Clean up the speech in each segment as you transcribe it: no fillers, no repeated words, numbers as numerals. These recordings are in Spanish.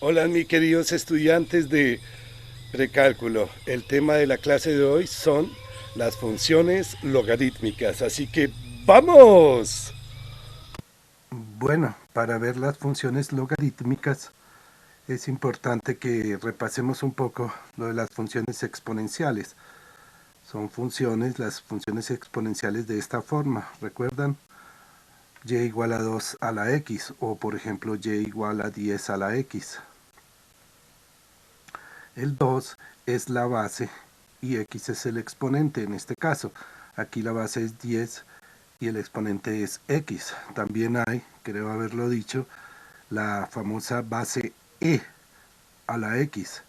Hola, mis queridos estudiantes de precálculo. El tema de la clase de hoy son las funciones logarítmicas. Así que ¡vamos! Bueno, para ver las funciones logarítmicas es importante que repasemos un poco lo de las funciones exponenciales. Son funciones, las funciones exponenciales de esta forma. ¿Recuerdan? Y igual a 2 a la x o por ejemplo y igual a 10 a la x. El 2 es la base y x es el exponente en este caso. Aquí la base es 10 y el exponente es x. También hay, creo haberlo dicho, la famosa base e a la x,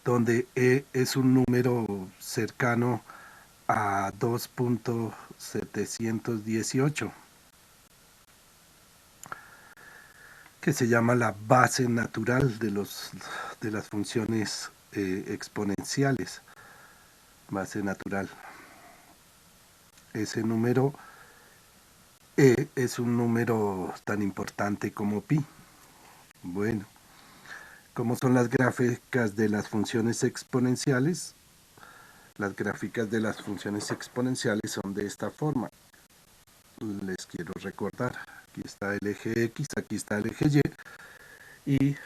donde e es un número cercano a 2.718, que se llama la base natural de las funciones exponenciales. Base natural. Ese número e es un número tan importante como pi. Bueno, ¿cómo son las gráficas de las funciones exponenciales? Las gráficas de las funciones exponenciales son de esta forma. Les quiero recordar, aquí está el eje X, aquí está el eje Y, y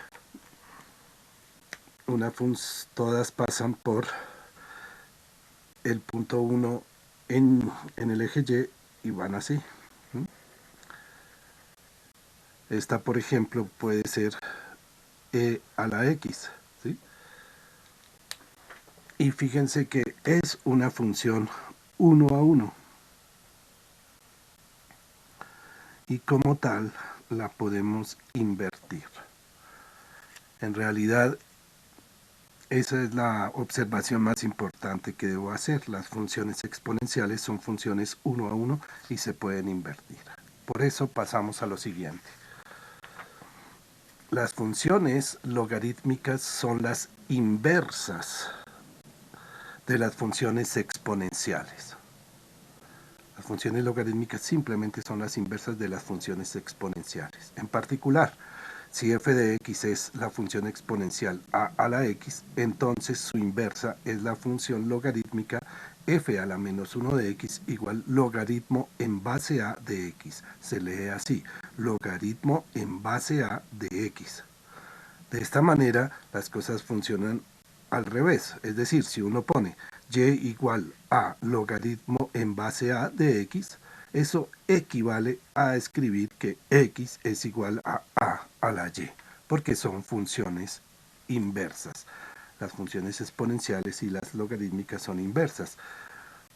todas pasan por el punto 1 en el eje Y van así. Esta, por ejemplo, puede ser e a la X, ¿sí? Y fíjense que es una función 1 a 1. Y como tal, la podemos invertir. En realidad, esa es la observación más importante que debo hacer. Las funciones exponenciales son funciones 1 a 1 y se pueden invertir. Por eso pasamos a lo siguiente. Las funciones logarítmicas son las inversas de las funciones exponenciales. Las funciones logarítmicas simplemente son las inversas de las funciones exponenciales. En particular, si f de x es la función exponencial a la x, entonces su inversa es la función logarítmica f a la menos 1 de x igual logaritmo en base a de x. Se lee así, logaritmo en base a de x. De esta manera, las cosas funcionan al revés. Es decir, si uno pone y igual a logaritmo en base a de x, eso equivale a escribir que x es igual a la y, porque son funciones inversas. Las funciones exponenciales y las logarítmicas son inversas.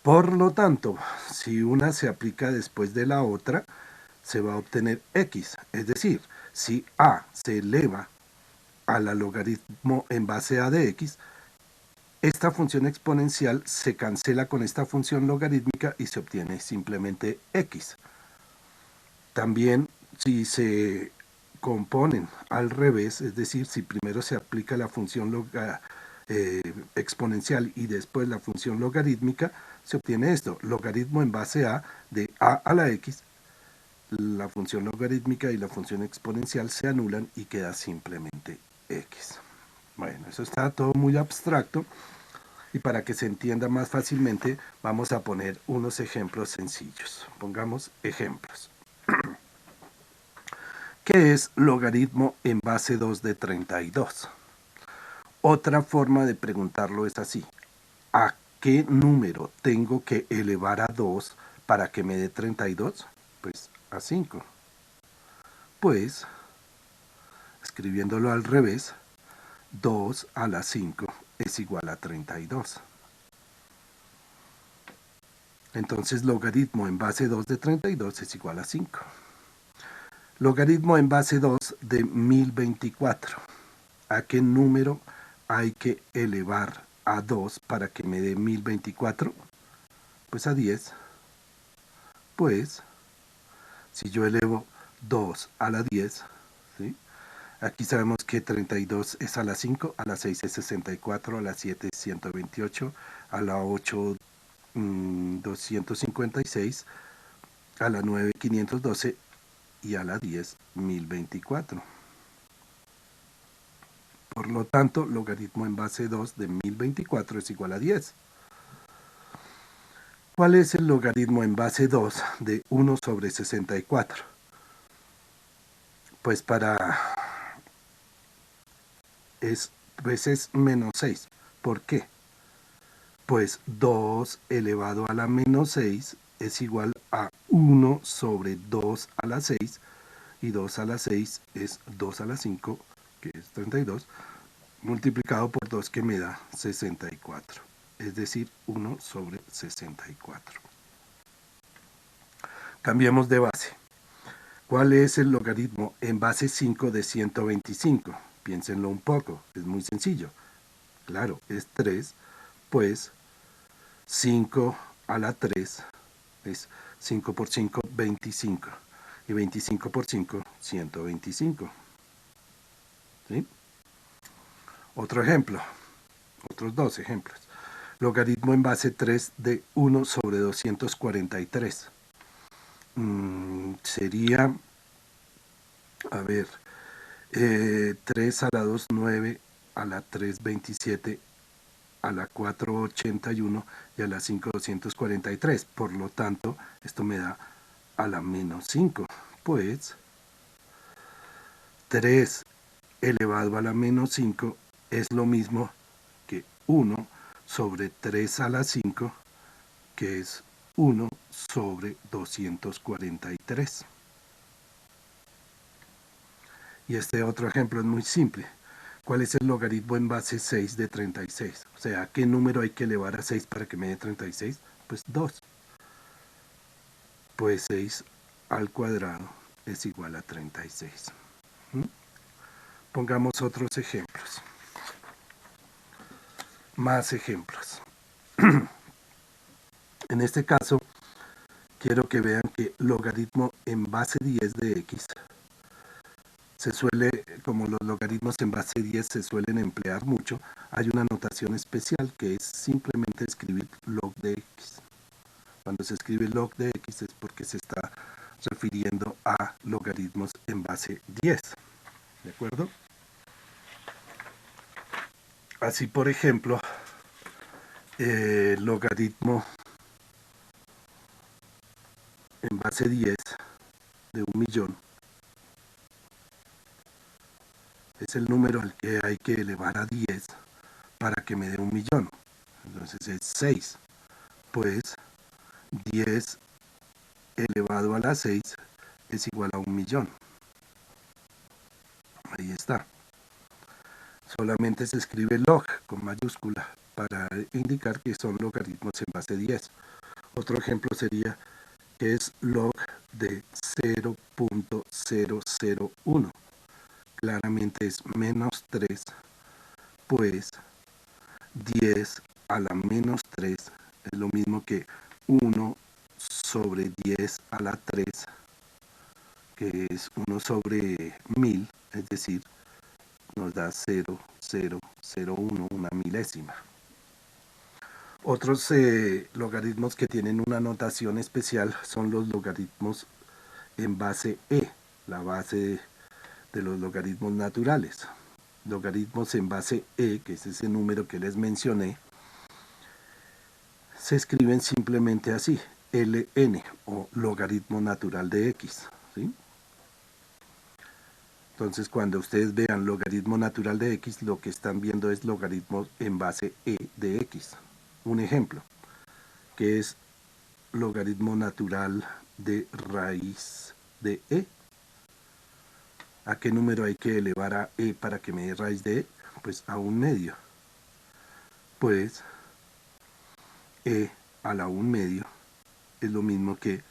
Por lo tanto, si una se aplica después de la otra, se va a obtener x. Es decir, si a se eleva a la logaritmo en base a de x, esta función exponencial se cancela con esta función logarítmica y se obtiene simplemente x. También si se componen al revés, es decir, si primero se aplica la función exponencial y después la función logarítmica, se obtiene esto, logaritmo en base a de a la x, la función logarítmica y la función exponencial se anulan y queda simplemente x. Bueno, eso está todo muy abstracto y para que se entienda más fácilmente vamos a poner unos ejemplos sencillos. Pongamos ejemplos. ¿Qué es logaritmo en base 2 de 32? Otra forma de preguntarlo es así. ¿A qué número tengo que elevar a 2 para que me dé 32? Pues a 5. Pues, escribiéndolo al revés, 2 a la 5 es igual a 32. Entonces, logaritmo en base 2 de 32 es igual a 5. Logaritmo en base 2 de 1024. ¿A qué número hay que elevar a 2 para que me dé 1024? Pues a 10. Pues, si yo elevo 2 a la 10, ¿sí? Aquí sabemos que 32 es a la 5, a la 6 es 64, a la 7 es 128, a la 8 256, a la 9 512 y a la 10 1024. Por lo tanto, logaritmo en base 2 de 1024 es igual a 10. ¿Cuál es el logaritmo en base 2 de 1 sobre 64? Pues es menos 6. ¿Por qué? Pues 2 elevado a la menos 6 es igual a 1 sobre 2 a la 6, y 2 a la 6 es 2 a la 5, que es 32, multiplicado por 2, que me da 64, es decir, 1 sobre 64. Cambiemos de base. ¿Cuál es el logaritmo en base 5 de 125? Piénsenlo un poco, es muy sencillo. Claro, es 3, pues 5 a la 3 es 5 por 5, 25. Y 25 por 5, 125. ¿Sí? Otro ejemplo, otros dos ejemplos. Logaritmo en base 3 de 1 sobre 243. Sería, a ver, 3 a la 2, 9, a la 3, 27, a la 4, 81 y a la 5, 243. Por lo tanto, esto me da a la menos 5. Pues 3 elevado a la menos 5 es lo mismo que 1 sobre 3 a la 5, que es 1 sobre 243. Y este otro ejemplo es muy simple. ¿Cuál es el logaritmo en base 6 de 36? O sea, ¿qué número hay que elevar a 6 para que me dé 36? Pues 2. Pues 6 al cuadrado es igual a 36. ¿Mm? Pongamos otros ejemplos. Más ejemplos. En este caso, quiero que vean que logaritmo en base 10 de x se suele, como los logaritmos en base 10 se suelen emplear mucho, hay una notación especial que es simplemente escribir log de x. Cuando se escribe log de x es porque se está refiriendo a logaritmos en base 10. ¿De acuerdo? Así, por ejemplo, logaritmo en base 10 de 1.000.000 es el número al que hay que elevar a 10 para que me dé 1.000.000. Entonces es 6. Pues 10 elevado a la 6 es igual a 1.000.000. Ahí está. Solamente se escribe log con mayúscula para indicar que son logaritmos en base 10. Otro ejemplo sería que es log de 0.001. Claramente es menos 3, pues 10 a la menos 3 es lo mismo que 1 sobre 10 a la 3, que es 1 sobre 1000, es decir, nos da 0,001, una milésima. Otros logaritmos que tienen una notación especial son los logaritmos en base e, la base de los logaritmos naturales. Logaritmos en base e, que es ese número que les mencioné, se escriben simplemente así, ln, o logaritmo natural de x, ¿sí? Entonces, cuando ustedes vean logaritmo natural de x, lo que están viendo es logaritmo en base e de x. Un ejemplo, que es logaritmo natural de raíz de e. ¿A qué número hay que elevar a e para que me dé raíz de e? Pues a 1/2. Pues e a la 1/2 es lo mismo que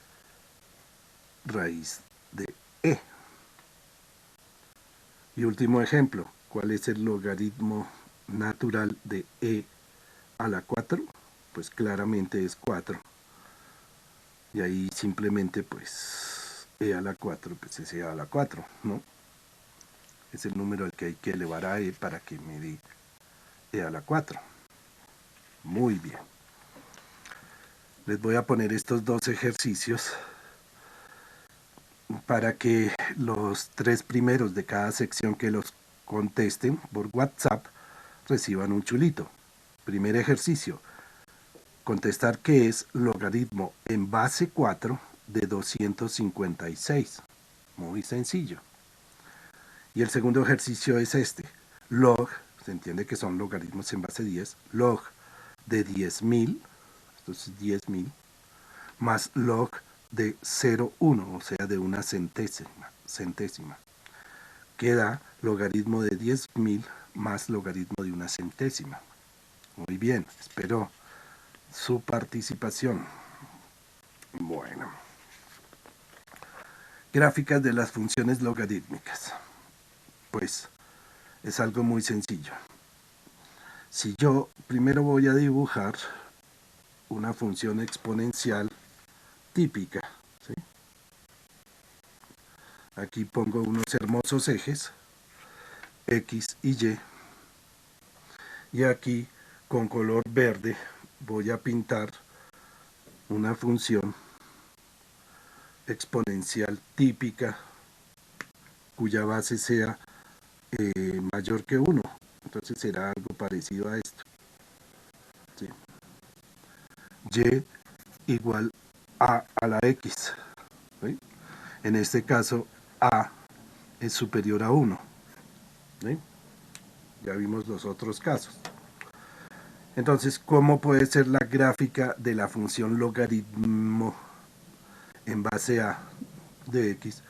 raíz de e. Y último ejemplo, ¿cuál es el logaritmo natural de e a la 4? Pues claramente es 4. Y ahí simplemente pues e a la 4, pues es e a la 4, ¿no? Es el número al que hay que elevar a e para que me dé e a la 4. Muy bien. Les voy a poner estos dos ejercicios para que los 3 primeros de cada sección que los contesten por WhatsApp, reciban un chulito. Primer ejercicio, contestar qué es logaritmo en base 4 de 256. Muy sencillo. Y el segundo ejercicio es este. Log, se entiende que son logaritmos en base 10, log de 10.000, esto es 10.000, más log de 0,1, o sea, de una centésima. Queda logaritmo de 10.000 más logaritmo de una centésima. Muy bien, espero su participación. Bueno. Gráficas de las funciones logarítmicas. Pues es algo muy sencillo. Si yo primero voy a dibujar una función exponencial típica, ¿sí? Aquí pongo unos hermosos ejes, X y Y, y aquí con color verde voy a pintar una función exponencial típica cuya base sea mayor que 1. Entonces será algo parecido a esto. ¿Sí? Y igual a la X. ¿Sí? En este caso, A es superior a 1. ¿Sí? Ya vimos los otros casos. Entonces, ¿cómo puede ser la gráfica de la función logaritmo en base a de X?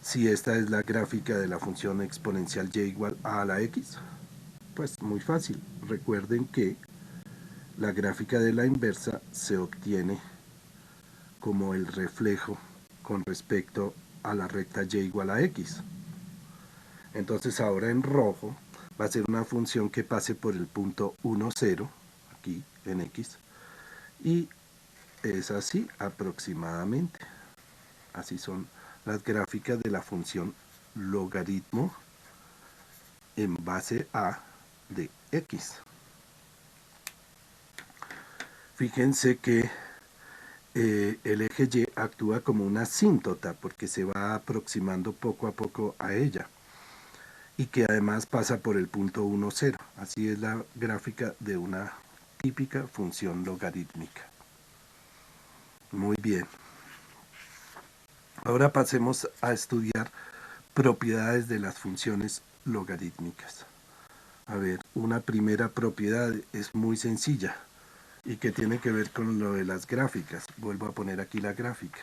Si esta es la gráfica de la función exponencial y igual a la X. Pues muy fácil. Recuerden que la gráfica de la inversa se obtiene como el reflejo con respecto a la recta y igual a X. Entonces ahora en rojo va a ser una función que pase por el punto 1, 0, aquí en X, y es así aproximadamente. Así son las gráficas de la función logaritmo en base a de X. Fíjense que el eje Y actúa como una asíntota porque se va aproximando poco a poco a ella y que además pasa por el punto 1, 0. Así es la gráfica de una típica función logarítmica. Muy bien. Ahora pasemos a estudiar propiedades de las funciones logarítmicas. A ver, una primera propiedad es muy sencilla y que tiene que ver con lo de las gráficas. Vuelvo a poner aquí la gráfica.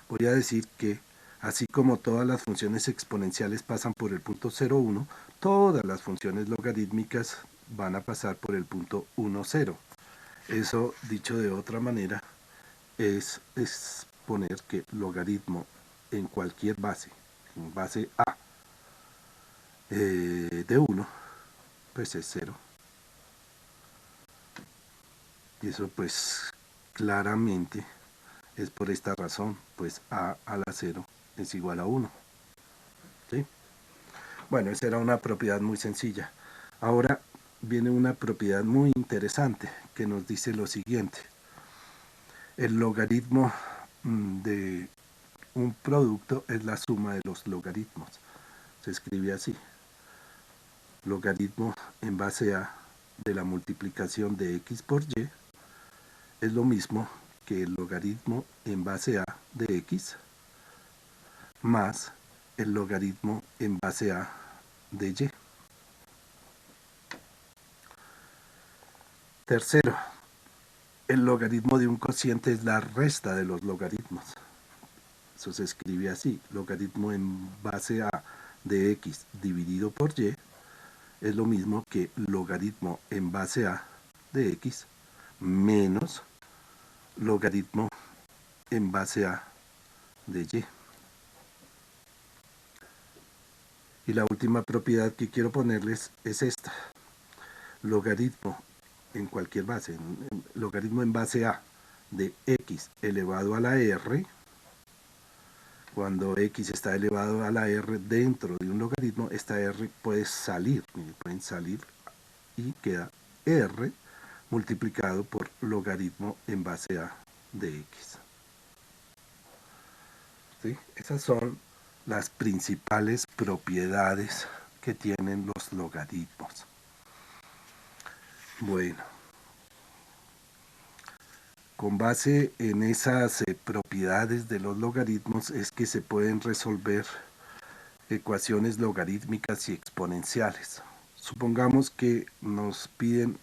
Voy a decir que así como todas las funciones exponenciales pasan por el punto 0,1, todas las funciones logarítmicas van a pasar por el punto 1, 0. Eso, dicho de otra manera, es poner que logaritmo en cualquier base, en base A de 1, pues es 0. Y eso pues claramente es por esta razón, pues A a la 0 es igual a 1. ¿Sí? Bueno, esa era una propiedad muy sencilla. Ahora viene una propiedad muy interesante que nos dice lo siguiente. El logaritmo de un producto es la suma de los logaritmos. Se escribe así. Logaritmo en base a de la multiplicación de x por y es lo mismo que el logaritmo en base a de x más el logaritmo en base a de y. Tercero, el logaritmo de un cociente es la resta de los logaritmos. Eso se escribe así, logaritmo en base a de x dividido por y es lo mismo que logaritmo en base a de x menos logaritmo en base a de y. Y la última propiedad que quiero ponerles es esta. Logaritmo en cualquier base, logaritmo en base a de x elevado a la r, cuando x está elevado a la r dentro de un logaritmo, esta r puede salir, pueden salir y queda r multiplicado por logaritmo en base a de x. ¿Sí? Esas son las principales propiedades que tienen los logaritmos. Bueno, con base en esas propiedades de los logaritmos es que se pueden resolver ecuaciones logarítmicas y exponenciales. Supongamos que nos piden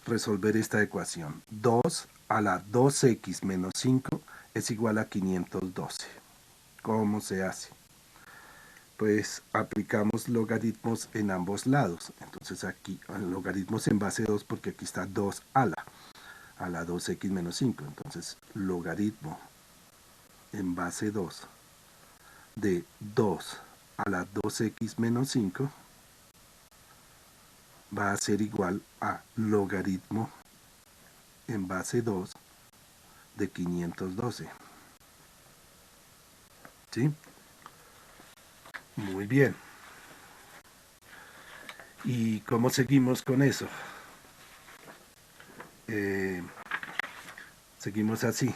resolver esta ecuación. 2 a la 2x menos 5 es igual a 512. ¿Cómo se hace? Pues aplicamos logaritmos en ambos lados. Entonces aquí logaritmos en base 2 porque aquí está 2 a la 2x menos 5. Entonces logaritmo en base 2 de 2 a la 2x menos 5 va a ser igual a logaritmo en base 2 de 512. ¿Sí? Muy bien. ¿Y cómo seguimos con eso? Seguimos así.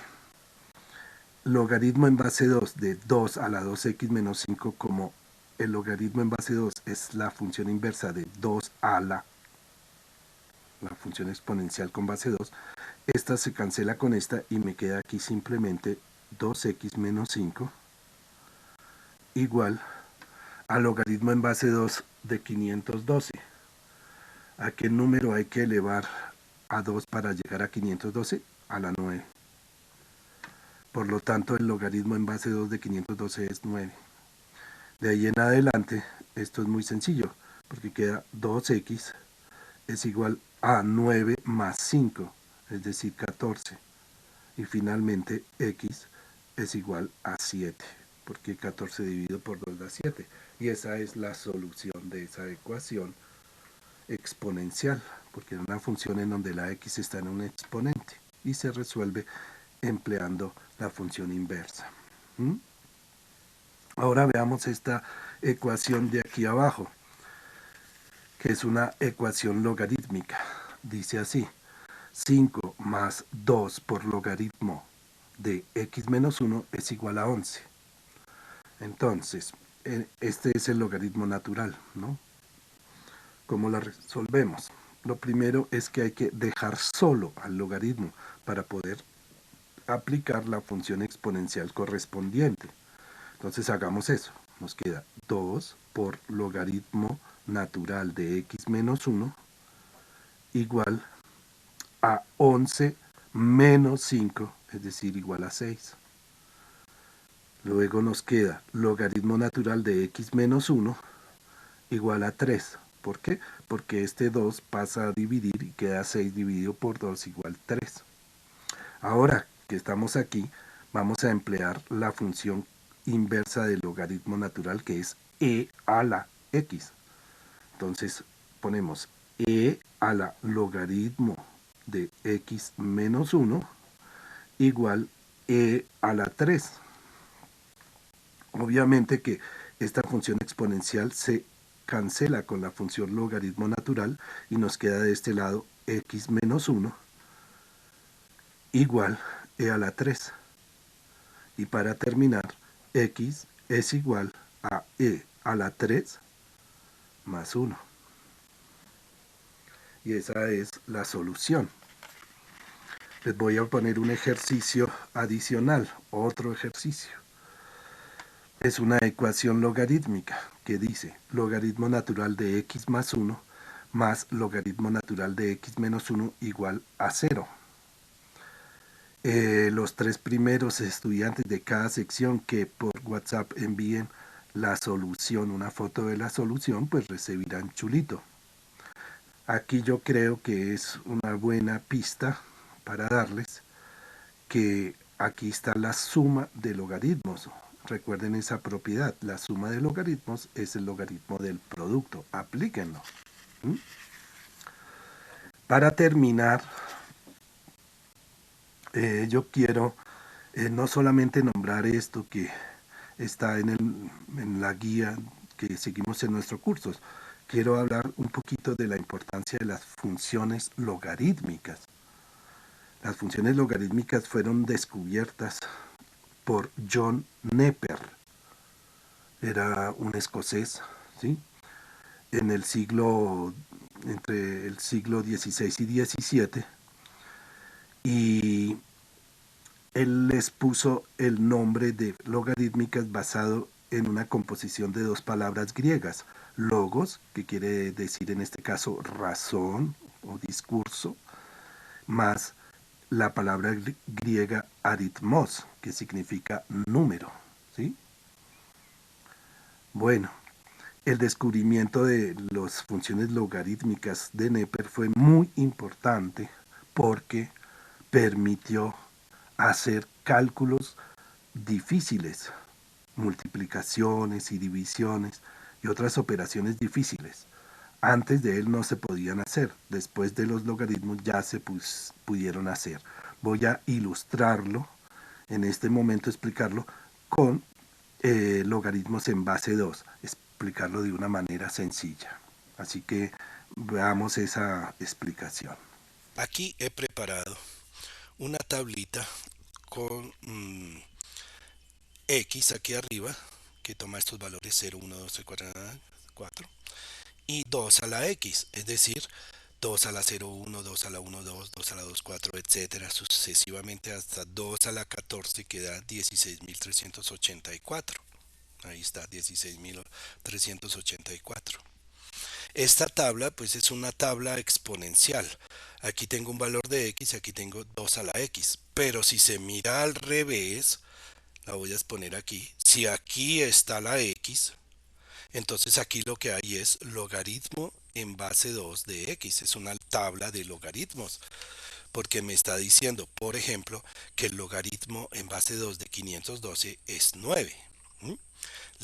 Logaritmo en base 2 de 2 a la 2x menos 5, como el logaritmo en base 2 es la función inversa de 2 a la función exponencial con base 2, esta se cancela con esta y me queda aquí simplemente 2x menos 5 igual al logaritmo en base 2 de 512. ¿A qué número hay que elevar a 2 para llegar a 512? A la 9. Por lo tanto, el logaritmo en base 2 de 512 es 9. De ahí en adelante, esto es muy sencillo, porque queda 2x es igual a 9 más 5, es decir, 14. Y finalmente, x es igual a 7, porque 14 dividido por 2 da 7. Y esa es la solución de esa ecuación exponencial, porque es una función en donde la x está en un exponente y se resuelve empleando la función inversa. Ahora veamos esta ecuación de aquí abajo, que es una ecuación logarítmica. Dice así: 5 más 2 por logaritmo de x menos 1 es igual a 11. Entonces, este es el logaritmo natural, ¿no? ¿Cómo la resolvemos? Lo primero es que hay que dejar solo al logaritmo para poder aplicar la función exponencial correspondiente. Entonces hagamos eso. Nos queda 2 por logaritmo natural de x menos 1 igual a 11 menos 5, es decir, igual a 6. Luego nos queda logaritmo natural de x menos 1 igual a 3. ¿Por qué? Porque este 2 pasa a dividir y queda 6 dividido por 2 igual 3. Ahora que estamos aquí, vamos a emplear la función inversa del logaritmo natural, que es e a la x. Entonces ponemos e a la logaritmo de x menos 1 igual e a la 3. Obviamente que esta función exponencial se cancela con la función logaritmo natural y nos queda de este lado x menos 1 igual e a la 3. Y para terminar, x es igual a e a la 3 más 1. Y esa es la solución. Les voy a poner un ejercicio adicional, otro ejercicio. Es una ecuación logarítmica que dice logaritmo natural de x más 1 más logaritmo natural de x menos 1 igual a 0. Los 3 primeros estudiantes de cada sección que por WhatsApp envíen la solución, una foto de la solución, pues recibirán chulito. Aquí yo creo que es una buena pista para darles que aquí está la suma de logaritmos. Recuerden esa propiedad, la suma de logaritmos es el logaritmo del producto. Aplíquenlo. Para terminar, yo quiero no solamente nombrar esto que está en la guía que seguimos en nuestros cursos, quiero hablar un poquito de la importancia de las funciones logarítmicas. Las funciones logarítmicas fueron descubiertas por John Napier. Era un escocés, ¿sí? en el siglo, entre el siglo XVI y XVII, y él les puso el nombre de logarítmicas basado en una composición de dos palabras griegas, logos, que quiere decir en este caso razón o discurso, más la palabra griega aritmos, que significa número, ¿sí? Bueno, el descubrimiento de las funciones logarítmicas de Neper fue muy importante porque permitió hacer cálculos difíciles, multiplicaciones y divisiones y otras operaciones difíciles. Antes de él no se podían hacer, después de los logaritmos ya se pudieron hacer. Voy a ilustrarlo, en este momento explicarlo con logaritmos en base 2, explicarlo de una manera sencilla. Así que veamos esa explicación. Aquí he preparado una tablita con X aquí arriba, que toma estos valores 0, 1, 2, 3, 4, 4, y 2 a la X, es decir, 2 a la 0, 1, 2 a la 1, 2, 2 a la 2, 4, etcétera, sucesivamente hasta 2 a la 14, que da 16.384. Ahí está, 16.384. Esta tabla pues es una tabla exponencial. Aquí tengo un valor de X y aquí tengo 2 a la X. Pero si se mira al revés, la voy a poner aquí. Si aquí está la X, entonces aquí lo que hay es logaritmo en base 2 de X. Es una tabla de logaritmos. Porque me está diciendo, por ejemplo, que el logaritmo en base 2 de 512 es 9. ¿Mm?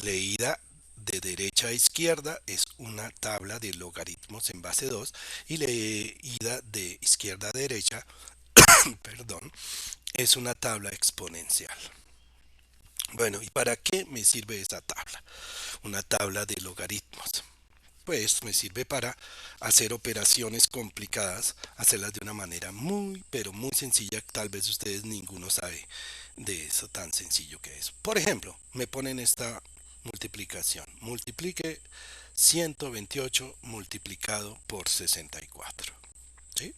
Leída de derecha a izquierda es una tabla de logaritmos en base 2 y leída de izquierda a derecha, perdón, es una tabla exponencial. Bueno, ¿y para qué me sirve esa tabla? Una tabla de logaritmos. Pues me sirve para hacer operaciones complicadas, hacerlas de una manera muy, pero muy sencilla. Tal vez ustedes ninguno sabe de eso tan sencillo que es. Por ejemplo, me ponen esta multiplicación. Multiplique 128 multiplicado por 64. ¿Sí?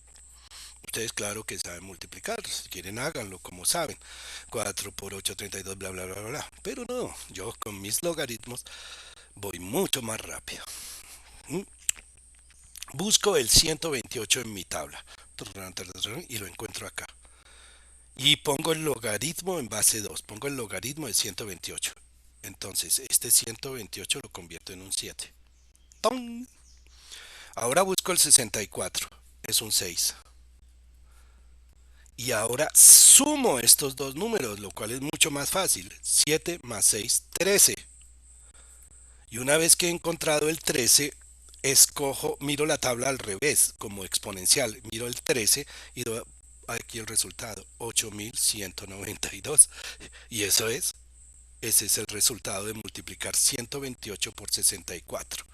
Ustedes claro que saben multiplicar, si quieren háganlo como saben. 4 por 8, 32, bla, bla, bla, bla. Pero no, yo con mis logaritmos voy mucho más rápido. ¿Mm? Busco el 128 en mi tabla y lo encuentro acá. Y pongo el logaritmo en base 2. Pongo el logaritmo de 128. Entonces, este 128 lo convierto en un 7. ¡Tom! Ahora busco el 64. Es un 6. Y ahora sumo estos dos números, lo cual es mucho más fácil. 7 más 6, 13. Y una vez que he encontrado el 13, escojo, miro la tabla al revés, como exponencial. Miro el 13 y doy aquí el resultado, 8.192. Y ese es el resultado de multiplicar 128 por 64.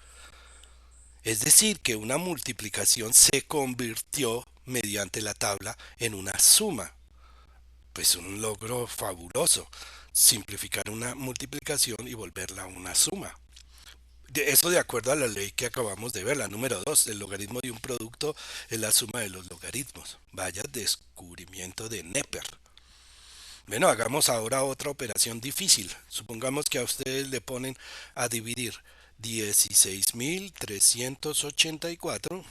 Es decir, que una multiplicación se convirtió mediante la tabla en una suma. Pues un logro fabuloso, simplificar una multiplicación y volverla una suma. Eso de acuerdo a la ley que acabamos de ver, la número 2, el logaritmo de un producto es la suma de los logaritmos. Vaya descubrimiento de Neper. Bueno, hagamos ahora otra operación difícil. Supongamos que a ustedes le ponen a dividir 16.384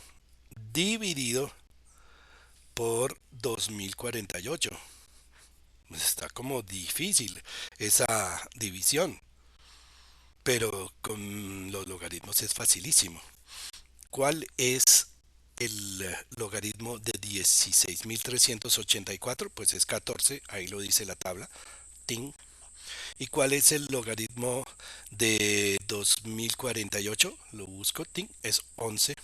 dividido por 2048. Pues está como difícil esa división, pero con los logaritmos es facilísimo. ¿Cuál es el logaritmo de 16.384? Pues es 14, ahí lo dice la tabla. ¡Ting! ¿Y cuál es el logaritmo de 2048? Lo busco, ¡ting! Es 11.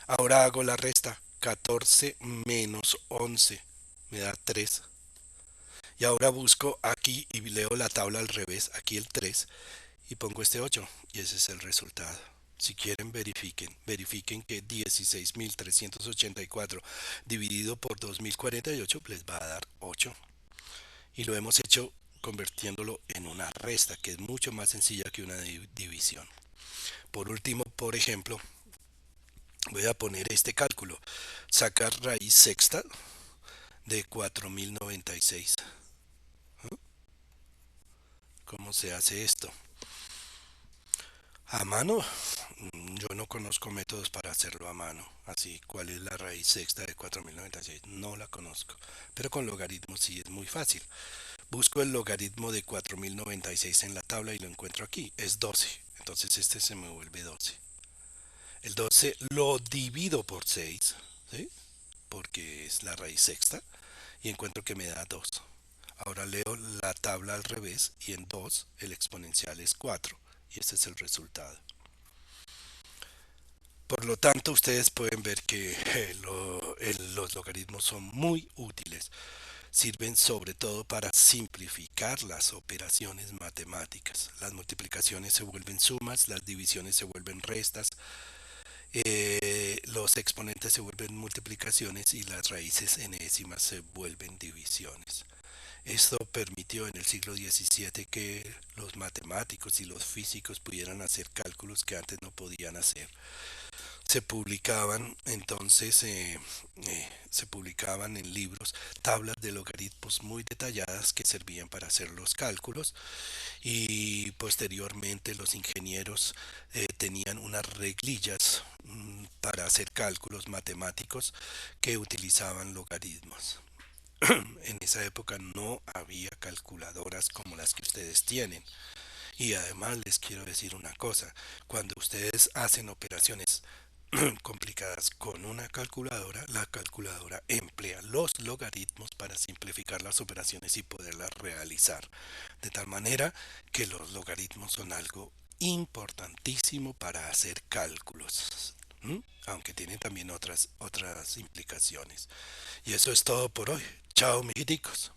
Ahora hago la resta. 14 menos 11 me da 3. Y ahora busco aquí y leo la tabla al revés, aquí el 3, y pongo este 8 y ese es el resultado. Si quieren verifiquen que 16.384 dividido por 2048 les va a dar 8. Y lo hemos hecho convirtiéndolo en una resta, que es mucho más sencilla que una división. Por último, por ejemplo, voy a poner este cálculo. Sacar raíz sexta de 4096. ¿Cómo se hace esto? A mano, yo no conozco métodos para hacerlo a mano. Así, ¿cuál es la raíz sexta de 4096? No la conozco. Pero con logaritmos sí es muy fácil. Busco el logaritmo de 4096 en la tabla y lo encuentro aquí. Es 12. Entonces este se me vuelve 12. El 12 lo divido por 6, ¿sí? Porque es la raíz sexta, y encuentro que me da 2. Ahora leo la tabla al revés y en 2 el exponencial es 4 y este es el resultado. Por lo tanto, ustedes pueden ver que los logaritmos son muy útiles. Sirven sobre todo para simplificar las operaciones matemáticas. Las multiplicaciones se vuelven sumas, las divisiones se vuelven restas, los exponentes se vuelven multiplicaciones y las raíces enésimas se vuelven divisiones. Esto permitió en el siglo XVII que los matemáticos y los físicos pudieran hacer cálculos que antes no podían hacer. Se publicaban entonces se publicaban en libros tablas de logaritmos muy detalladas que servían para hacer los cálculos, y posteriormente los ingenieros tenían unas reglillas para hacer cálculos matemáticos que utilizaban logaritmos. En esa época no había calculadoras como las que ustedes tienen. Y además les quiero decir una cosa, cuando ustedes hacen operaciones complicadas con una calculadora, la calculadora emplea los logaritmos para simplificar las operaciones y poderlas realizar. De tal manera que los logaritmos son algo importantísimo para hacer cálculos. Aunque tienen también otras implicaciones. Y eso es todo por hoy. Chao, mijiticos.